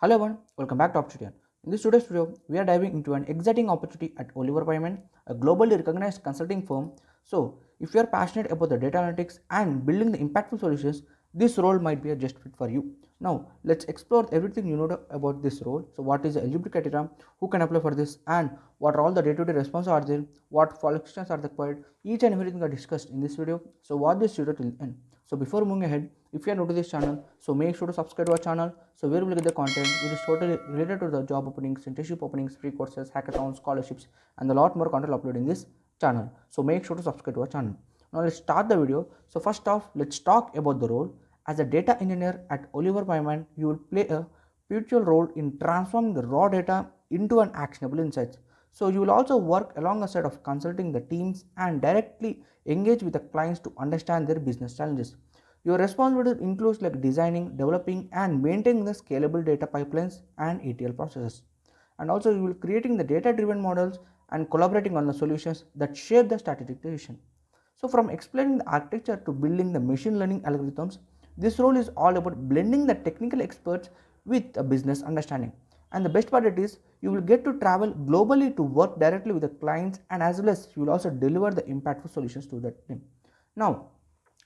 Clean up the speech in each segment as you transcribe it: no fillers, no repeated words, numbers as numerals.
Hello everyone, welcome back to Opportunity. In this today's video, we are diving into an exciting opportunity at Oliver Wyman, a globally recognized consulting firm. So, if you are passionate about the data analytics and building the impactful solutions, this role might be a just fit for you. Now, let's explore everything you know about this role. So, what is the eligibility criteria, who can apply for this, and what are all the day-to-day responses are there, what qualifications are required. Each and everything are discussed in this video. So, watch this video till end. So, before moving ahead, if you are new to this channel, so make sure to subscribe to our channel. So where we will get the content which is totally related to the job openings, internship openings, free courses, hackathons, scholarships, and a lot more content uploaded in this channel. So make sure to subscribe to our channel. Now let's start the video. So first off, let's talk about the role. As a data engineer at Oliver Wyman, you will play a pivotal role in transforming the raw data into an actionable insights. So you will also work alongside of consulting the teams and directly engage with the clients to understand their business challenges. Your responsibility includes like designing, developing and maintaining the scalable data pipelines and ETL processes. And also you will creating the data driven models and collaborating on the solutions that shape the strategic decision. So from explaining the architecture to building the machine learning algorithms, this role is all about blending the technical experts with a business understanding. And the best part it is you will get to travel globally to work directly with the clients, and as well as you will also deliver the impactful solutions to that team. Now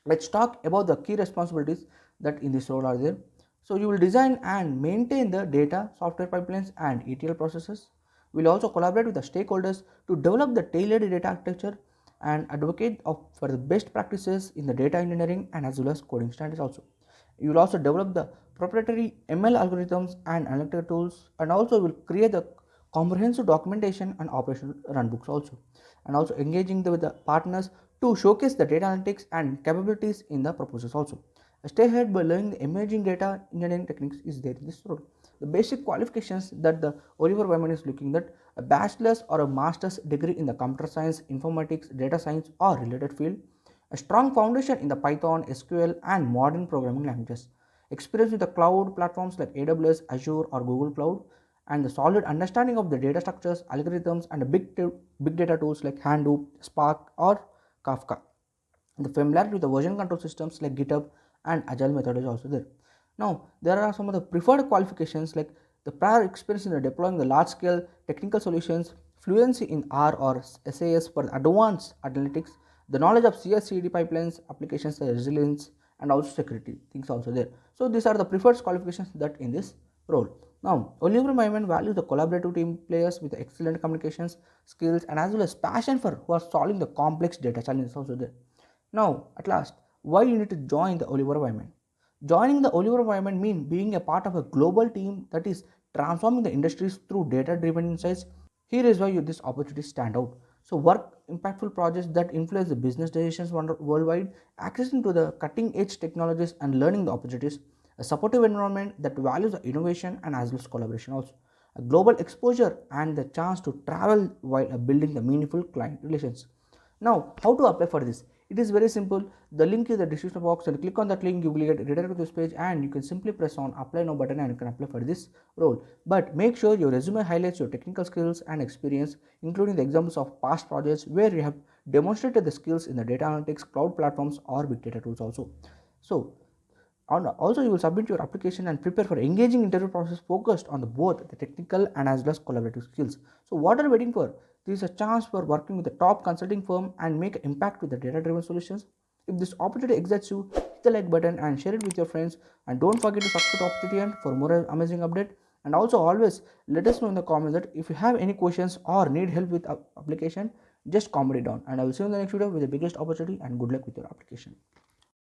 let's talk about the key responsibilities that in this role are there. So you will design and maintain the data, software pipelines and ETL processes. We will also collaborate with the stakeholders to develop the tailored data architecture and advocate for the best practices in the data engineering and as well as coding standards also. You will also develop the proprietary ML algorithms and analytical tools, and also will create the comprehensive documentation and operational runbooks also, and also engaging with the partners to showcase the data analytics and capabilities in the proposals also. Stay ahead by learning the emerging data engineering techniques is there in this role. The basic qualifications that the Oliver Wyman is looking at: a bachelor's or a master's degree in the computer science, informatics, data science or related field, a strong foundation in the Python, SQL and modern programming languages, experience with the cloud platforms like AWS, Azure or Google Cloud, and the solid understanding of the data structures, algorithms and the big data tools like Hadoop, Spark or Kafka. The familiarity with the version control systems like GitHub and Agile methodology also there. Now, there are some of the preferred qualifications like the prior experience in the deploying the large scale technical solutions, fluency in R or SAS for advanced analytics, the knowledge of CI/CD pipelines, applications resilience, and also security things also there. So these are the preferred qualifications that in this role. Now, Oliver Wyman values the collaborative team players with excellent communications skills and as well as passion for who are solving the complex data challenges also there. Now, at last, why you need to join the Oliver Wyman? Joining the Oliver Wyman means being a part of a global team that is transforming the industries through data-driven insights. Here is why this opportunity stand out. So, work impactful projects that influence the business decisions worldwide, accessing to the cutting-edge technologies and learning the opportunities, a supportive environment that values the innovation and as well as collaboration also, a global exposure and the chance to travel while building the meaningful client relations. Now, how to apply for this? It is very simple. The link is in the description box, and click on that link. You will get redirected to this page, and you can simply press on apply now button and you can apply for this role. But make sure your resume highlights your technical skills and experience, including the examples of past projects where you have demonstrated the skills in the data analytics, cloud platforms, or big data tools also. So, also you will submit your application and prepare for engaging interview process focused on the both the technical and as well as collaborative skills. So what are you waiting for? This is a chance for working with a top consulting firm and make impact with the data driven solutions. If this opportunity excites you, hit the like button and share it with your friends, and don't forget to subscribe to Opportunity for more amazing update. And also always let us know in the comments that if you have any questions or need help with application, just comment it down, and I will see you in the next video with the biggest opportunity, and good luck with your application.